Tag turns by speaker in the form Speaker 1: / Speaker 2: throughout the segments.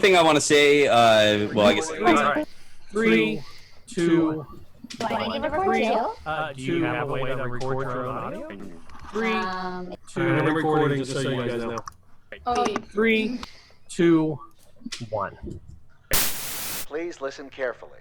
Speaker 1: thing I want to say, well, I guess.
Speaker 2: All right. 3, 2,
Speaker 3: Do I need to record too?
Speaker 2: do you have a way to record your own audio? 3, 2, and I'm recording just so you guys know.
Speaker 3: Oh,
Speaker 2: 3, 2, 1.
Speaker 4: Please listen carefully.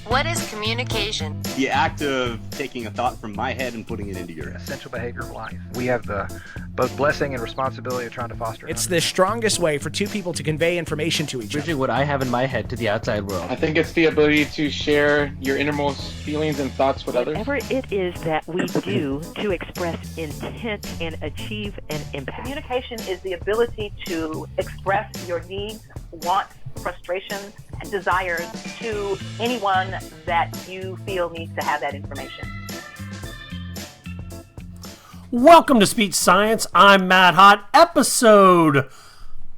Speaker 5: What is communication?
Speaker 1: The act of taking a thought from my head and putting it into your head.
Speaker 4: Essential behavior of life. We have the both blessing and responsibility of trying to foster.
Speaker 6: It's the strongest way for two people to convey information to each other.
Speaker 7: Bridging what I have in my head to the outside world.
Speaker 8: I think it's the ability to share your innermost feelings and thoughts with others.
Speaker 9: Whatever it is that we do to express intent and achieve an impact.
Speaker 10: Communication is the ability to express your needs, wants, frustrations, and desires to anyone that you feel needs to have that information.
Speaker 2: Welcome to Speech Science. I'm Matt Hott. Episode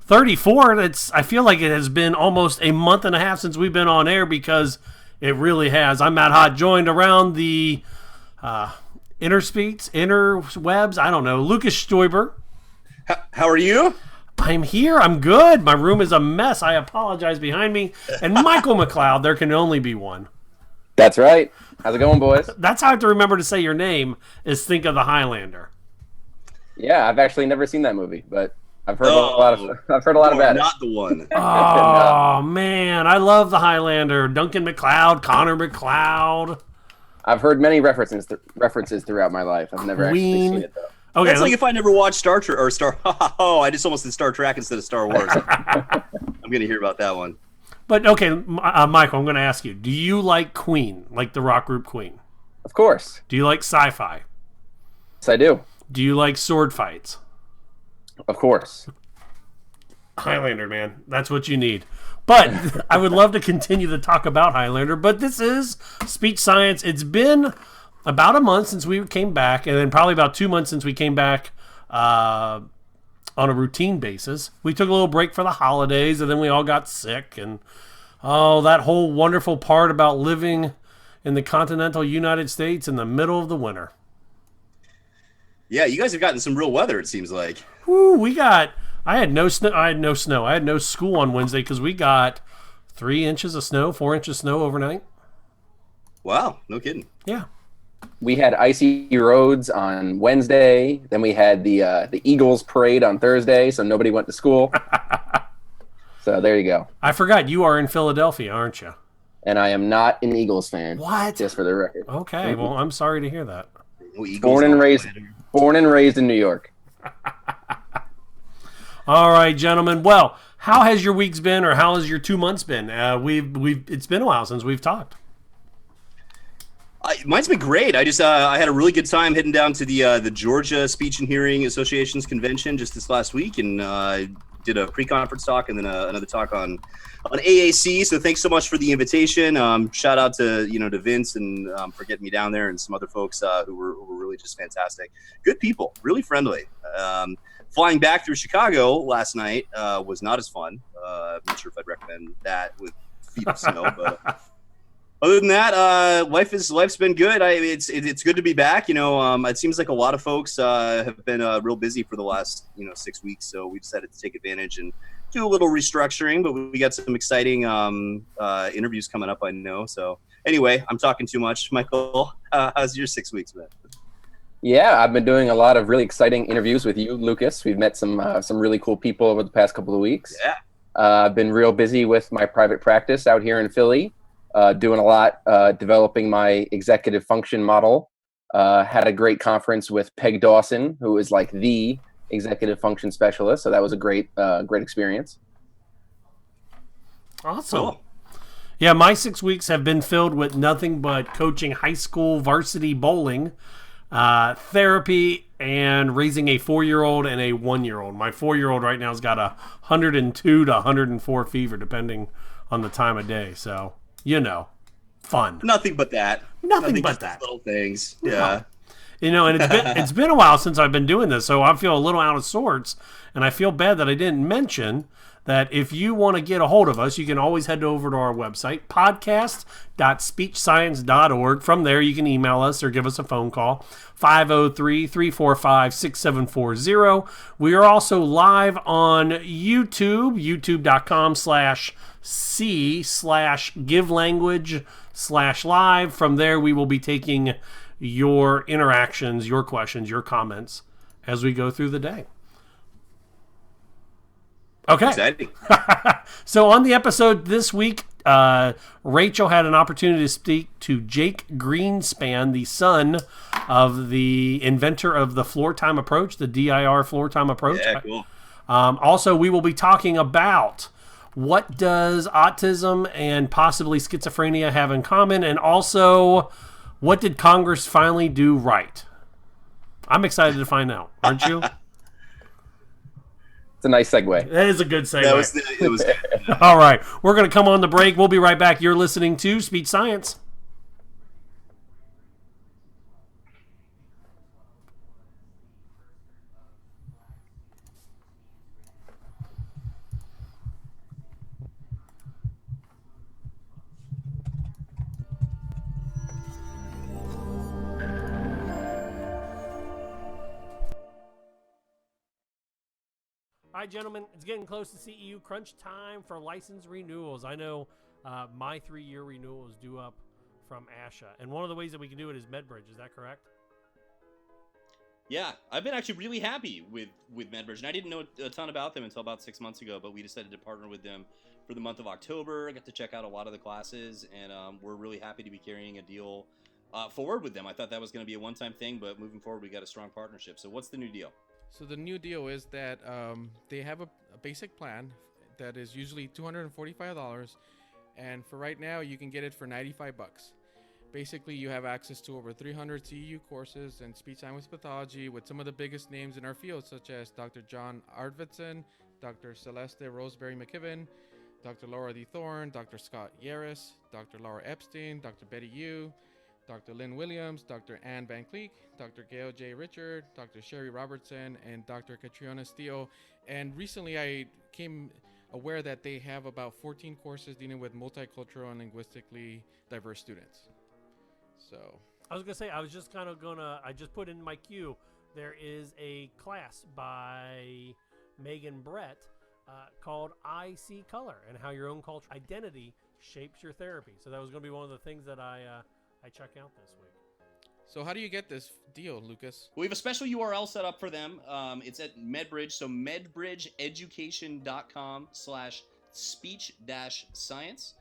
Speaker 2: 34. I feel like it has been almost a month and a half since we've been on air because it really has. I'm Matt Hott, joined around the interwebs. I don't know. Lucas Stoiber.
Speaker 1: How are you?
Speaker 2: I'm here. I'm good. My room is a mess. I apologize behind me. And Michael McLeod. There can only be one.
Speaker 11: That's right. How's it going, boys?
Speaker 2: That's how I have to remember to say your name is think of the Highlander.
Speaker 11: Yeah, I've actually never seen that movie, but I've heard a lot about it.
Speaker 1: Not the one.
Speaker 2: Oh, man. I love the Highlander. Duncan MacLeod, Connor MacLeod.
Speaker 11: I've heard many references throughout my life. I've never actually seen it, though.
Speaker 2: Okay,
Speaker 1: that's like if I never watched Star Trek or Star. Oh, I just almost did Star Trek instead of Star Wars. I'm going to hear about that one.
Speaker 2: But okay, Michael, I'm going to ask you: do you like Queen, like the rock group Queen?
Speaker 11: Of course.
Speaker 2: Do you like sci-fi?
Speaker 11: Yes, I do.
Speaker 2: Do you like sword fights?
Speaker 11: Of course.
Speaker 2: Highlander, man, that's what you need. But I would love to continue to talk about Highlander. But this is Speech Science. It's been about a month since we came back, and then probably about 2 months since we came back on a routine basis. We took a little break for the holidays, and then we all got sick. And, that whole wonderful part about living in the continental United States in the middle of the winter.
Speaker 1: Yeah, you guys have gotten some real weather, it seems like.
Speaker 2: Woo, I had no snow. I had no school on Wednesday because we got 3 inches of snow, 4 inches of snow overnight.
Speaker 1: Wow, no kidding.
Speaker 2: Yeah.
Speaker 11: We had icy roads on Wednesday. Then we had the Eagles parade on Thursday, so nobody went to school. So there you go.
Speaker 2: I forgot you are in Philadelphia, aren't you?
Speaker 11: And I am not an Eagles fan.
Speaker 2: What?
Speaker 11: Just for the record.
Speaker 2: Okay, well, I'm sorry to hear that.
Speaker 11: Born and raised in New York.
Speaker 2: All right, gentlemen. Well, how has your weeks been, or how has your 2 months been? It's been a while since we've talked.
Speaker 1: Mine's been great. I had a really good time heading down to the Georgia Speech and Hearing Association's convention just this last week, and did a pre-conference talk and then another talk on AAC. So thanks so much for the invitation. Shout out to Vince and for getting me down there, and some other folks who were really just fantastic. Good people, really friendly. Flying back through Chicago last night was not as fun. I'm not sure if I'd recommend that with feet of snow, but. Other than that, life's been good. It's good to be back. It seems like a lot of folks have been real busy for the last 6 weeks. So we decided to take advantage and do a little restructuring. But we got some exciting interviews coming up, I know. So anyway, I'm talking too much. Michael, how's your 6 weeks been?
Speaker 11: Yeah, I've been doing a lot of really exciting interviews with you, Lucas. We've met some really cool people over the past couple of weeks.
Speaker 1: Yeah,
Speaker 11: I've been real busy with my private practice out here in Philly. Doing a lot, developing my executive function model. Had a great conference with Peg Dawson, who is like the executive function specialist. So that was a great experience.
Speaker 2: Awesome.
Speaker 1: Cool.
Speaker 2: Yeah, my 6 weeks have been filled with nothing but coaching high school varsity bowling, therapy, and raising a 4-year-old and a 1-year-old. My 4-year-old right now has got 102 to 104 fever, depending on the time of day. So. Fun.
Speaker 1: Nothing but that.
Speaker 2: Nothing but
Speaker 1: just
Speaker 2: that.
Speaker 1: Little things. Yeah.
Speaker 2: You know, and it's been a while since I've been doing this, so I feel a little out of sorts, and I feel bad that I didn't mention that if you want to get a hold of us, you can always head over to our website, podcast.speechscience.org. From there, you can email us or give us a phone call, 503-345-6740. We are also live on YouTube, youtube.com/c/givelanguage/live. From there, we will be taking your interactions, your questions, your comments as we go through the day. Okay.
Speaker 1: Exciting.
Speaker 2: So on the episode this week, Rachel had an opportunity to speak to Jake Greenspan, the son of the inventor of the Floortime approach, the DIR Floortime approach.
Speaker 1: Yeah, cool.
Speaker 2: Also, we will be talking about what does autism and possibly schizophrenia have in common, and also what did Congress finally do right? I'm excited to find out, aren't you?
Speaker 11: It's a nice segue.
Speaker 2: That is a good segue.
Speaker 1: It was good.
Speaker 2: All right. We're going to come on the break. We'll be right back. You're listening to Speech Science. All right, gentlemen, it's getting close to CEU crunch time for license renewals. I know my 3-year renewal is due up from ASHA, and one of the ways that we can do it is MedBridge. Is that correct?
Speaker 1: Yeah, I've been actually really happy with MedBridge, and I didn't know a ton about them until about 6 months ago, but we decided to partner with them for the month of October. I got to check out a lot of the classes, and we're really happy to be carrying a deal forward with them. I thought that was going to be a one-time thing, but moving forward, we got a strong partnership. So what's the new deal?
Speaker 12: So the new deal is that they have a basic plan that is usually $245, and for right now you can get it for $95. Basically, you have access to over 300 CEU courses in speech language pathology with some of the biggest names in our field, such as Dr. John Arvidson, Dr. Celeste Roseberry McKibben, Dr. Laura D. Thorne, Dr. Scott Yaris, Dr. Laura Epstein, Dr. Betty Yu, Dr. Lynn Williams, Dr. Ann Van Cleek, Dr. Gail J. Richard, Dr. Sherry Robertson, and Dr. Catriona Steele. And recently I came aware that they have about 14 courses dealing with multicultural and linguistically diverse students. So
Speaker 2: I was going to say, I just put in my queue, there is a class by Megan Brett called I See Color and How Your Own Cultural Identity Shapes Your Therapy. So that was going to be one of the things that I check out this week.
Speaker 12: So how do you get this deal, Lucas?
Speaker 1: We have a special URL set up for them. It's at MedBridge, so medbridgeeducation.com/speech-science.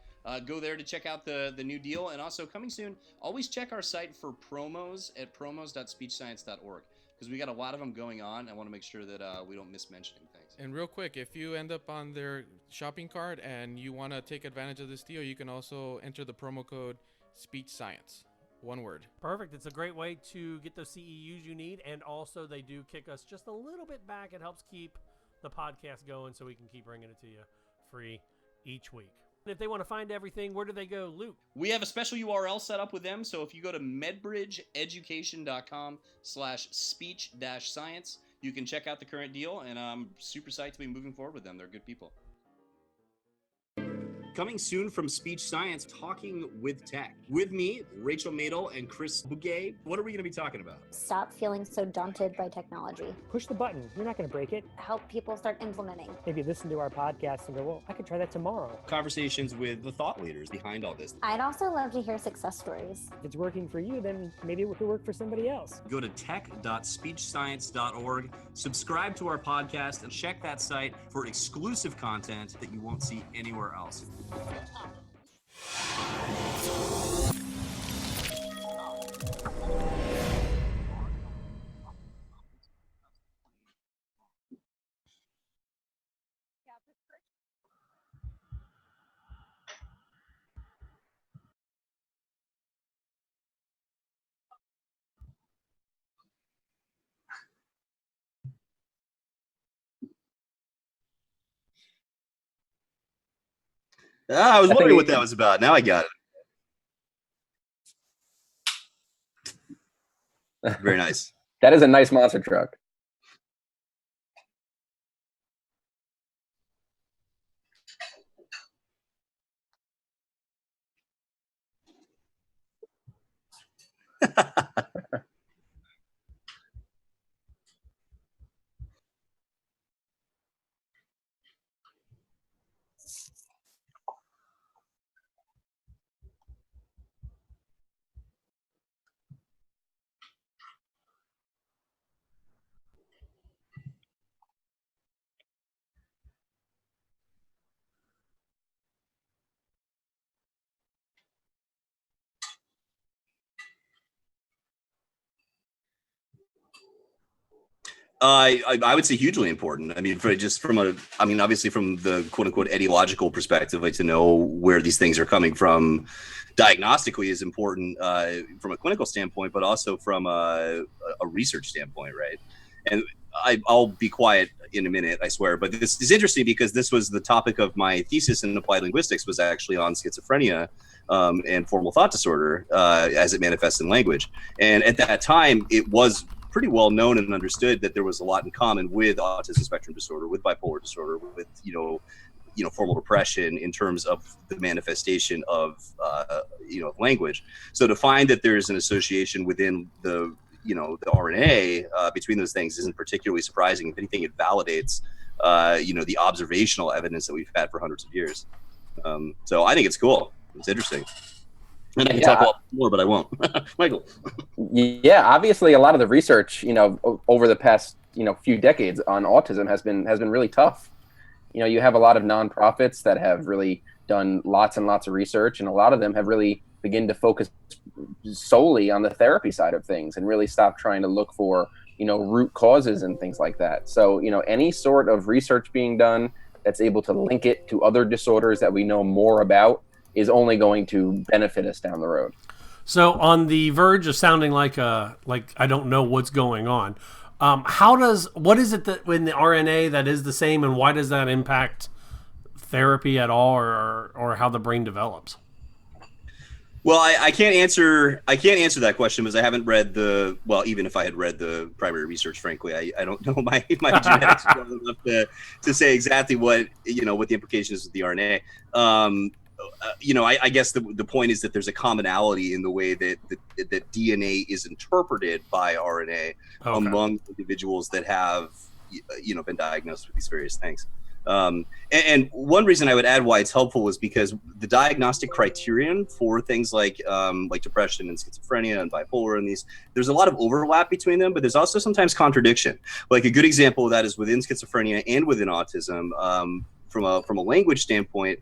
Speaker 1: Go there to check out the new deal. And also coming soon, always check our site for promos at promos.speechscience.org because we got a lot of them going on. I want to make sure that we don't miss mentioning things.
Speaker 12: And real quick, if you end up on their shopping cart and you want to take advantage of this deal, you can also enter the promo code Speech Science. One word.
Speaker 2: Perfect. It's a great way to get those CEUs you need, and also they do kick us just a little bit back. It helps keep the podcast going so we can keep bringing it to you free each week. And if they want to find everything, where do they go, Luke?
Speaker 1: We have a special URL set up with them, so if you go to medbridgeeducation.com/speech-science, you can check out the current deal, and I'm super psyched to be moving forward with them. They're good people. Coming soon from Speech Science, Talking with Tech. With me, Rachel Madel and Chris Bouguet. What are we going to be talking about?
Speaker 3: Stop feeling so daunted by technology.
Speaker 13: Push the button. You're not going to break it.
Speaker 3: Help people start implementing.
Speaker 13: Maybe listen to our podcast and go, well, I could try that tomorrow.
Speaker 1: Conversations with the thought leaders behind all this.
Speaker 3: I'd also love to hear success stories.
Speaker 13: If it's working for you, then maybe it could work for somebody else.
Speaker 1: Go to tech.speechscience.org, subscribe to our podcast, and check that site for exclusive content that you won't see anywhere else. I was wondering what that was about. Now I got it. Very nice.
Speaker 11: That is a nice monster truck.
Speaker 1: I would say hugely important. I mean, obviously from the quote unquote etiological perspective, like to know where these things are coming from diagnostically is important from a clinical standpoint, but also from a research standpoint, right? And I'll be quiet in a minute, I swear. But this is interesting because this was the topic of my thesis in applied linguistics, was actually on schizophrenia and formal thought disorder as it manifests in language. And at that time, it was pretty well known and understood that there was a lot in common with autism spectrum disorder, with bipolar disorder, with formal depression in terms of the manifestation of language. So to find that there is an association within the RNA between those things isn't particularly surprising. If anything, it validates the observational evidence that we've had for hundreds of years. So I think it's cool. It's interesting. And I can talk a lot more, but I won't. Michael.
Speaker 11: Yeah, obviously a lot of the research, over the past, few decades on autism has been really tough. You have a lot of nonprofits that have really done lots and lots of research, and a lot of them have really begun to focus solely on the therapy side of things and really stop trying to look for, root causes and things like that. So, any sort of research being done that's able to link it to other disorders that we know more about is only going to benefit us down the road.
Speaker 2: So on the verge of sounding like I don't know what's going on, what is it that in the RNA that is the same, and why does that impact therapy at all, or how the brain develops?
Speaker 1: Well, I can't answer that question because I haven't read even if I had read the primary research, frankly, I don't know my genetics well enough to say exactly what the implication is with the RNA. I guess the point is that there's a commonality in the way that DNA is interpreted by RNA among individuals that have, been diagnosed with these various things. And one reason I would add why it's helpful is because the diagnostic criterion for things like depression and schizophrenia and bipolar and there's a lot of overlap between them, but there's also sometimes contradiction. Like a good example of that is within schizophrenia and within autism, from a language standpoint.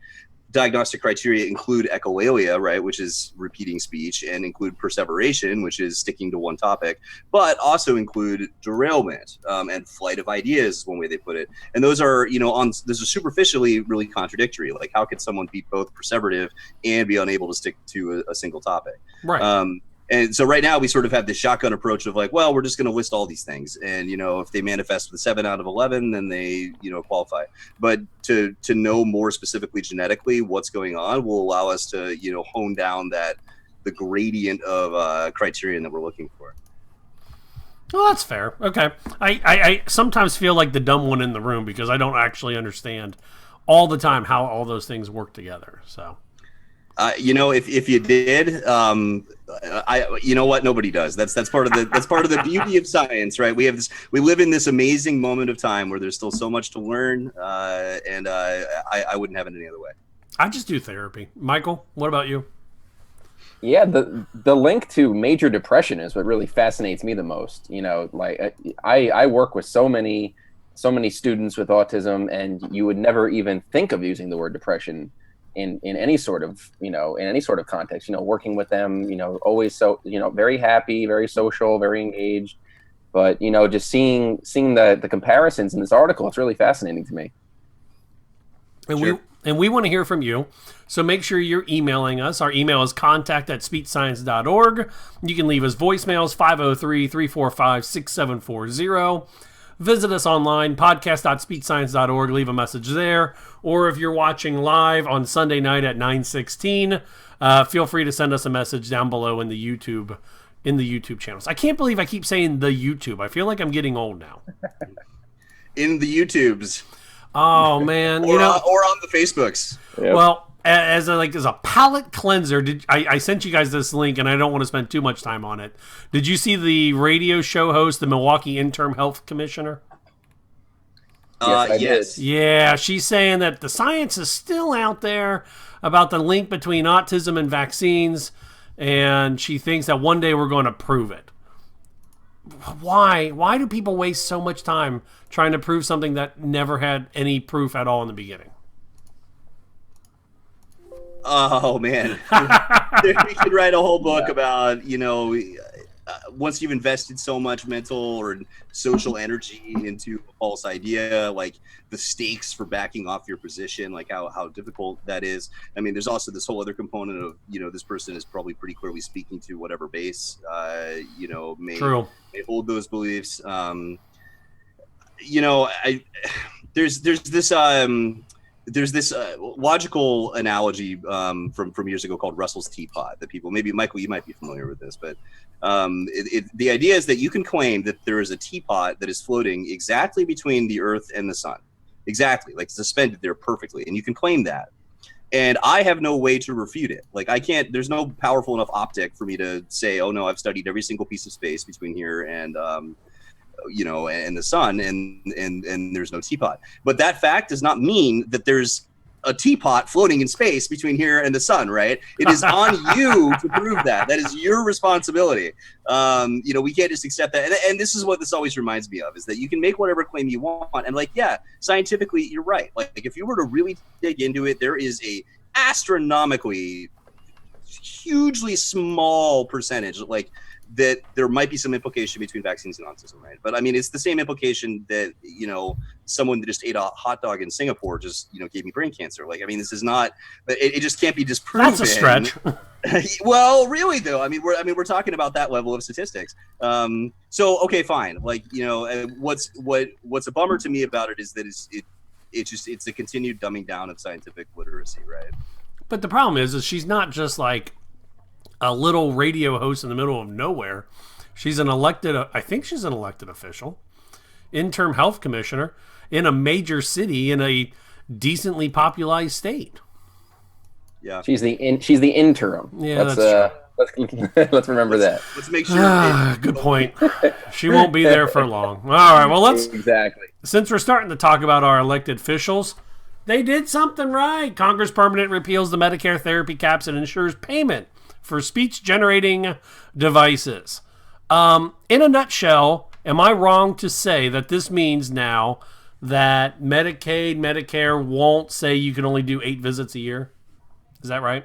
Speaker 1: Diagnostic criteria include echolalia, right, which is repeating speech, and include perseveration, which is sticking to one topic, but also include derailment and flight of ideas is one way they put it. And those are, those are superficially really contradictory. Like, how could someone be both perseverative and be unable to stick to a single topic?
Speaker 2: Right.
Speaker 1: And so right now we sort of have this shotgun approach of like, well, we're just going to list all these things. And, if they manifest with 7 out of 11, then they, qualify. But to know more specifically genetically what's going on will allow us to, hone down the gradient of criterion that we're looking for.
Speaker 2: Well, that's fair. Okay. I sometimes feel like the dumb one in the room because I don't actually understand all the time how all those things work together. So.
Speaker 1: If you did, nobody does. That's part of the beauty of science, right? We live in this amazing moment of time where there's still so much to learn, and I wouldn't have it any other way.
Speaker 2: I just do therapy. Michael, what about you?
Speaker 11: Yeah, the link to major depression is what really fascinates me the most. I work with so many students with autism, and you would never even think of using the word depression in any sort of context, working with them, always so, very happy, very social, very engaged. But, just seeing the comparisons in this article, it's really fascinating to me.
Speaker 2: And we want to hear from you. So make sure you're emailing us. Our email is contact@speechscience.org. You can leave us voicemails, 503-345-6740. Visit us online, podcast.speechscience.org. Leave a message there. Or if you're watching live on Sunday night at 9:16, feel free to send us a message down below in the YouTube in the YouTube channels. I can't believe I keep saying the YouTube. I feel like I'm getting old now.
Speaker 1: In the YouTubes.
Speaker 2: Oh man,
Speaker 1: or on the Facebooks.
Speaker 11: Yep.
Speaker 2: Well, as a palate cleanser, I sent you guys this link, and I don't want to spend too much time on it. Did you see the radio show host, the Milwaukee Interim Health Commissioner?
Speaker 1: Yes.
Speaker 2: Yeah, she's saying that the science is still out there about the link between autism and vaccines, and she thinks that one day we're going to prove it. Why? Why do people waste so much time trying to prove something that never had any proof at all in the beginning?
Speaker 1: Oh man, we could write a whole book about, once you've invested so much mental or social energy into a false idea, like the stakes for backing off your position, like how difficult that is. I mean, there's also this whole other component of, this person is probably pretty clearly speaking to whatever base, may hold those beliefs. There's this logical analogy from years ago called Russell's teapot that people, maybe Michael, you might be familiar with this, but the idea is that you can claim that there is a teapot that is floating exactly between the Earth and the sun, exactly, like suspended there perfectly, and you can claim that. And I have no way to refute it. Like I can't. There's no powerful enough optic for me to say, oh no, I've studied every single piece of space between here and and the sun, and there's no teapot. But that fact does not mean that there's a teapot floating in space between here and the sun, right? It is on you to prove that. That is your responsibility. We can't just accept that. And this is what this always reminds me of, is that you can make whatever claim you want. And scientifically, you're right. Like if you were to really dig into it, there is a astronomically hugely small percentage, like that there might be some implication between vaccines and autism, right? But I mean, it's the same implication that, someone that just ate a hot dog in Singapore just, gave me brain cancer. Like, I mean, this is not, it just can't be disproven.
Speaker 2: That's a stretch.
Speaker 1: Well, really though, we're talking about that level of statistics. So, okay, fine. Like, what's a bummer to me about it is that it's a continued dumbing down of scientific literacy, right?
Speaker 2: But the problem is she's not just like a little radio host in the middle of nowhere. She's I think she's an elected official, interim health commissioner in a major city in a decently populated state.
Speaker 11: Yeah, she's the interim.
Speaker 2: Yeah, that's
Speaker 11: true. Let's remember that.
Speaker 1: Let's make sure.
Speaker 2: Good point. She won't be there for long. All right. Well,
Speaker 11: exactly.
Speaker 2: Since we're starting to talk about our elected officials, they did something right. Congress permanently repeals the Medicare therapy caps and ensures payment for speech-generating devices. In a nutshell, am I wrong to say that this means now that Medicaid, Medicare won't say you can only do 8 visits a year? Is that right?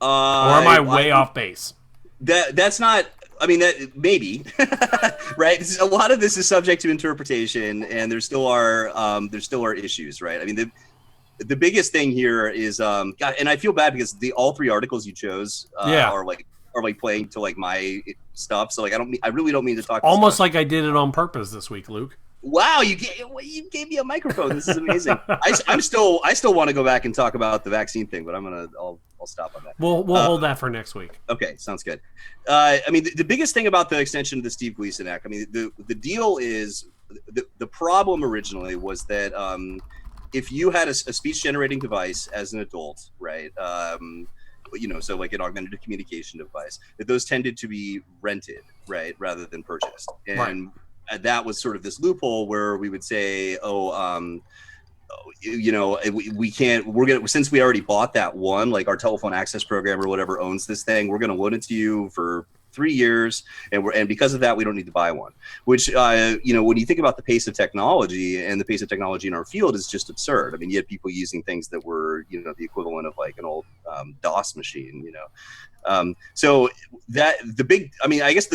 Speaker 2: Or am I way off base?
Speaker 1: That's not. I mean, that maybe, right? A lot of this is subject to interpretation, and there still are issues, right? I mean, the biggest thing here is God, and I feel bad because all 3 articles you chose are playing to like my stuff. So like I really don't mean to talk.
Speaker 2: Almost like I did it on purpose this week, Luke.
Speaker 1: Wow, you gave me a microphone. This is amazing. I still want to go back and talk about the vaccine thing, but I'll stop on that.
Speaker 2: We'll hold that for next week.
Speaker 1: Okay, sounds good. I mean, the biggest thing about the extension of the Steve Gleason Act, I mean, the deal is the problem originally was that if you had a speech generating device as an adult, right? So like an augmented communication device, that those tended to be rented, right, rather than purchased, and. Right. That was sort of this loophole where we would say, we can't, since we already bought that one, like our telephone access program or whatever owns this thing, we're going to loan it to you for 3 years. And because of that, we don't need to buy one, which, when you think about the pace of technology and the pace of technology in our field is just absurd. I mean, you had people using things that were, the equivalent of like an old DOS machine, so that I guess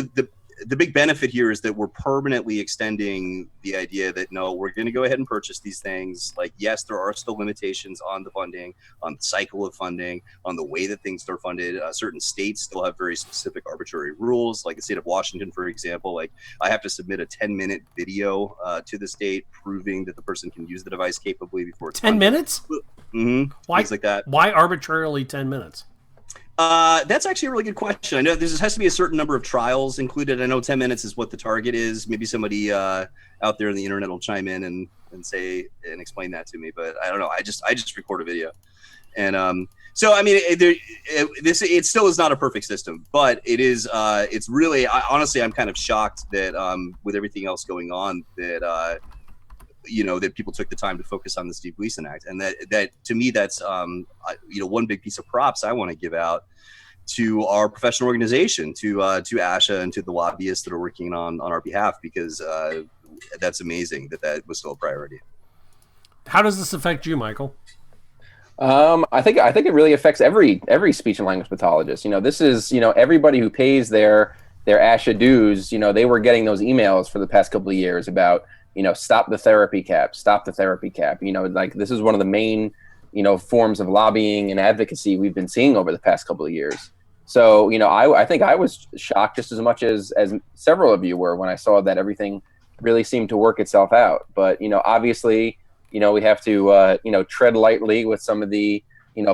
Speaker 1: the big benefit here is that we're permanently extending the idea that no, we're going to go ahead and purchase these things. Like, yes, there are still limitations on the funding, on the cycle of funding, on the way that things are funded. Certain states still have very specific arbitrary rules. Like the state of Washington, for example, like I have to submit a 10-minute video to the state proving that the person can use the device capably before it's
Speaker 2: 10 minutes?
Speaker 1: Mm-hmm.
Speaker 2: Why,
Speaker 1: things like that.
Speaker 2: Why arbitrarily 10 minutes?
Speaker 1: That's actually a really good question. I know there has to be a certain number of trials included. I know 10 minutes is what the target is. Maybe somebody out there on the internet will chime in and say and explain that to me. But I don't know. I just record a video, and so I mean, it still is not a perfect system, but it is. It's really honestly, I'm kind of shocked that with everything else going on that. That people took the time to focus on the Steve Gleason Act, and that to me, that's one big piece of props I want to give out to our professional organization, to ASHA and to the lobbyists that are working on our behalf, because that's amazing that was still a priority.
Speaker 2: How does this affect you, Michael?
Speaker 11: I think it really affects every speech and language pathologist. This is everybody who pays their ASHA dues. They were getting those emails for the past couple of years about stop the therapy cap. Like this is one of the main forms of lobbying and advocacy we've been seeing over the past couple of years. So I think I was shocked just as much as several of you were when I saw that everything really seemed to work itself out. But obviously we have to tread lightly with some of the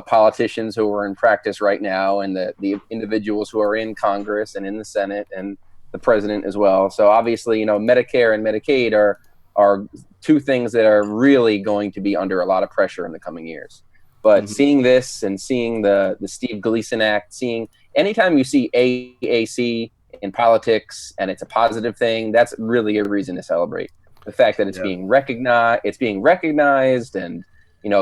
Speaker 11: politicians who are in practice right now, and the individuals who are in Congress and in the Senate and the president as well. So obviously Medicare and Medicaid are two things that are really going to be under a lot of pressure in the coming years. But seeing this and seeing the Steve Gleason Act, seeing anytime you see AAC in politics and it's a positive thing, that's really a reason to celebrate. The fact that it's being recognized, and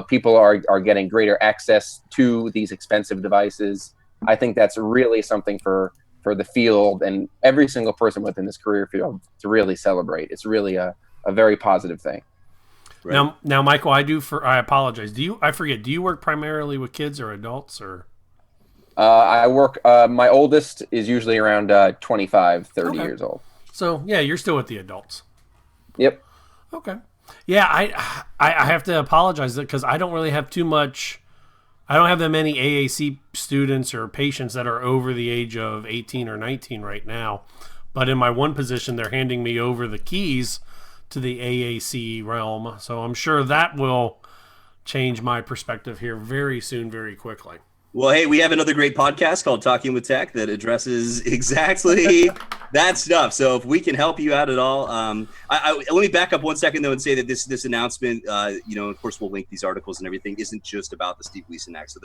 Speaker 11: people are getting greater access to these expensive devices. I think that's really something for the field and every single person within this career field to really celebrate. It's really a very positive thing.
Speaker 2: Right. Now, Michael, I apologize. Do you work primarily with kids or adults, or?
Speaker 11: I work, my oldest is usually around 25, 30 years old.
Speaker 2: So yeah, you're still with the adults.
Speaker 11: Yep.
Speaker 2: Okay. Yeah. I have to apologize because I don't really have too much. I don't have that many AAC students or patients that are over the age of 18 or 19 right now. But in my one position, they're handing me over the keys to the AAC realm. So I'm sure that will change my perspective here very soon, very quickly.
Speaker 1: Well, hey, we have another great podcast called Talking with Tech that addresses exactly that stuff. So if we can help you out at all, let me back up 1 second though and say that this announcement, of course we'll link these articles and everything, isn't just about the Steve Gleason Act. So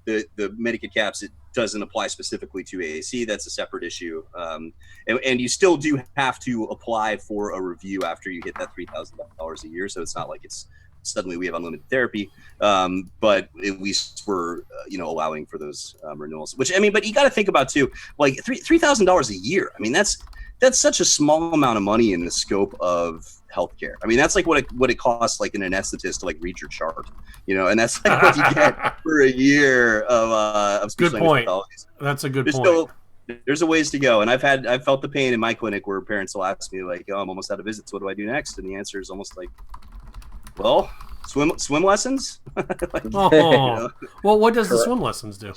Speaker 1: the Medicare caps, it doesn't apply specifically to AAC. That's a separate issue, and you still do have to apply for a review after you hit that $3,000 a year. So it's not like it's suddenly we have unlimited therapy, but at least we're allowing for those renewals. Which but you got to think about too, like $3,000 a year. I mean, that's such a small amount of money in the scope of healthcare. I mean, that's like what it costs like an anesthetist to like read your chart, and that's like what you get for a year of speech language pathologies.
Speaker 2: That's a good point.
Speaker 1: There's a ways to go, and I've felt the pain in my clinic where parents will ask me like, "Oh, I'm almost out of visits. What do I do next?" And the answer is almost like, well, swim lessons.
Speaker 2: Well, what does the swim lessons do?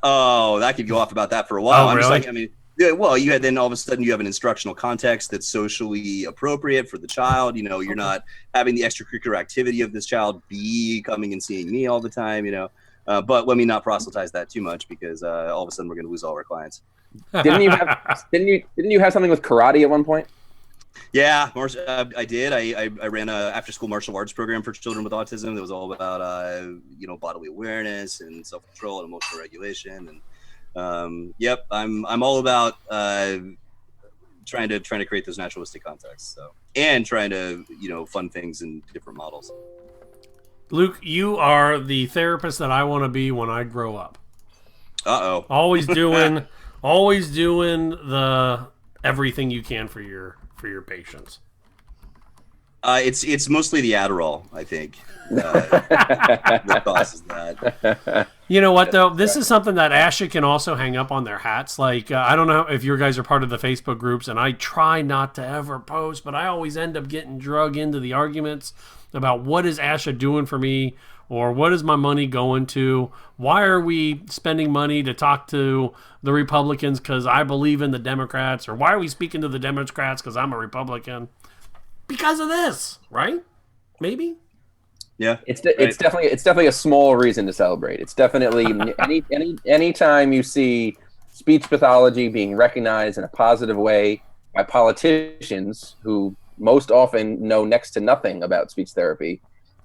Speaker 1: Oh, that could go off about that for a while.
Speaker 2: Oh, really?
Speaker 1: You had then all of a sudden you have an instructional context that's socially appropriate for the child. You're not having the extracurricular activity of this child be coming and seeing me all the time. But let me not proselytize that too much because all of a sudden we're going to lose all our clients.
Speaker 11: Didn't you have something with karate at one point?
Speaker 1: Yeah, I did. I ran a after-school martial arts program for children with autism that was all about bodily awareness and self-control and emotional regulation. And I'm all about trying to create those naturalistic contexts. So and trying to fund things in different models.
Speaker 2: Luke, you are the therapist that I want to be when I grow up.
Speaker 1: Uh-oh.
Speaker 2: Always doing the everything you can for your patients.
Speaker 1: It's mostly the Adderall, I think, that causes that.
Speaker 2: You know what, though? This is something that ASHA can also hang up on their hats. Like, I don't know if you guys are part of the Facebook groups, and I try not to ever post, but I always end up getting drug into the arguments about what is ASHA doing for me, or what is my money going to? Why are we spending money to talk to the Republicans because I believe in the Democrats? Or why are we speaking to the Democrats because I'm a Republican? Because of this, right? Maybe?
Speaker 1: Yeah,
Speaker 11: it's definitely a small reason to celebrate. It's definitely any time you see speech pathology being recognized in a positive way by politicians who most often know next to nothing about speech therapy.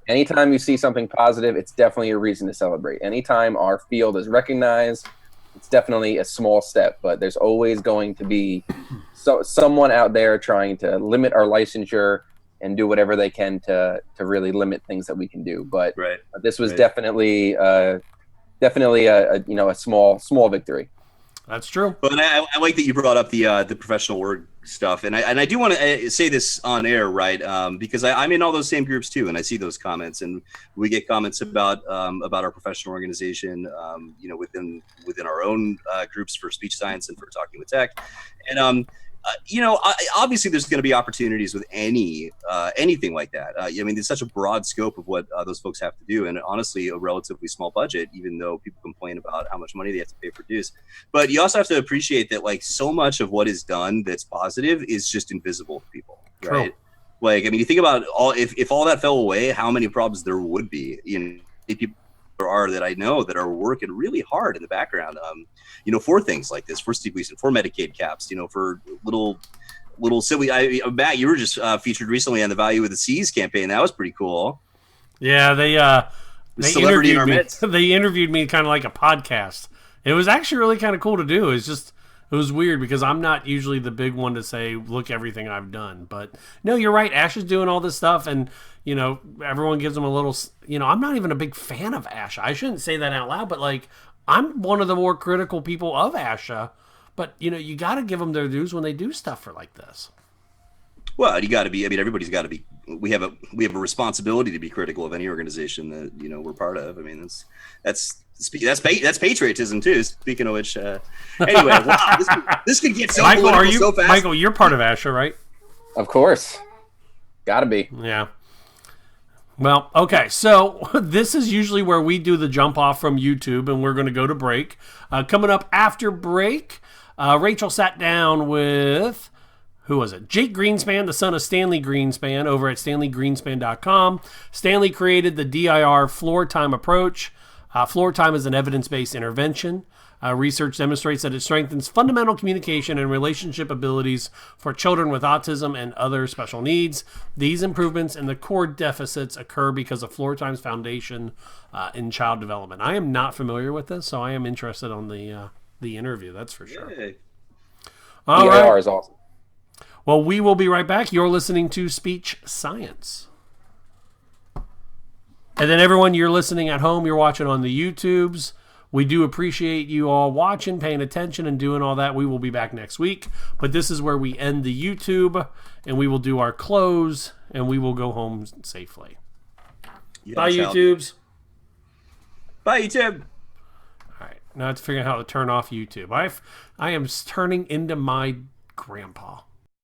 Speaker 11: Anytime you see something positive, it's definitely a reason to celebrate. Anytime our field is recognized, it's definitely a small step, but there's always going to be someone out there trying to limit our licensure and do whatever they can to really limit things that we can do. But this was definitely a small victory.
Speaker 2: That's true.
Speaker 1: But I like that you brought up the professional org stuff, and I do want to say this on air, right? Because I'm in all those same groups too, and I see those comments, and we get comments about our professional organization, within our own groups for speech science and for talking with tech, and obviously there's going to be opportunities with anything like that. I mean, there's such a broad scope of what those folks have to do, and honestly, a relatively small budget, even though people complain about how much money they have to pay for dues. But you also have to appreciate that, like, so much of what is done that's positive is just invisible to people, right? True. Like, I mean, you think about if all that fell away, how many problems there would be. People there are that I know that are working really hard in the background, for things like this, for Steve Gleason, for Medicaid caps, for little silly. Matt, you were just featured recently on the Value of the Seas campaign. That was pretty cool.
Speaker 2: Yeah, they interviewed me. They interviewed me kind of like a podcast. It was actually really kind of cool to do. It was weird because I'm not usually the big one to say, look, everything I've done. But no, you're right. ASHA's doing all this stuff, and everyone gives them a little. I'm not even a big fan of ASHA. I shouldn't say that out loud, but like, I'm one of the more critical people of ASHA. But you got to give them their dues when they do stuff for like this.
Speaker 1: Well, you got to be. I mean, everybody's got to be. We have a responsibility to be critical of any organization that we're part of. I mean, that's patriotism too. Speaking of which, anyway, wow, this could get so political so fast.
Speaker 2: Michael, you're part of ASHA, right?
Speaker 11: Of course, gotta be.
Speaker 2: Yeah. Well, okay, so this is usually where we do the jump off from YouTube, and we're going to go to break. Coming up after break, Rachel sat down with, who was it? Jake Greenspan, the son of Stanley Greenspan, over at StanleyGreenspan.com. Stanley created the DIR Floortime approach. Floortime is an evidence-based intervention. Research demonstrates that it strengthens fundamental communication and relationship abilities for children with autism and other special needs. These improvements in the core deficits occur because of Floortime's foundation in child development. I am not familiar with this, so I am interested on the interview. That's for sure.
Speaker 1: Yay.
Speaker 2: All
Speaker 11: DIR
Speaker 2: right.
Speaker 11: is awesome.
Speaker 2: Well, we will be right back. You're listening to Speech Science. And then everyone, you're listening at home, you're watching on the YouTubes. We do appreciate you all watching, paying attention, and doing all that. We will be back next week. But this is where we end the YouTube, and we will do our close, and we will go home safely.
Speaker 1: Yeah,
Speaker 2: Bye, YouTubes.
Speaker 1: Bye, YouTube.
Speaker 2: All right. Now it's figuring out how to turn off YouTube. I am turning into my grandpa.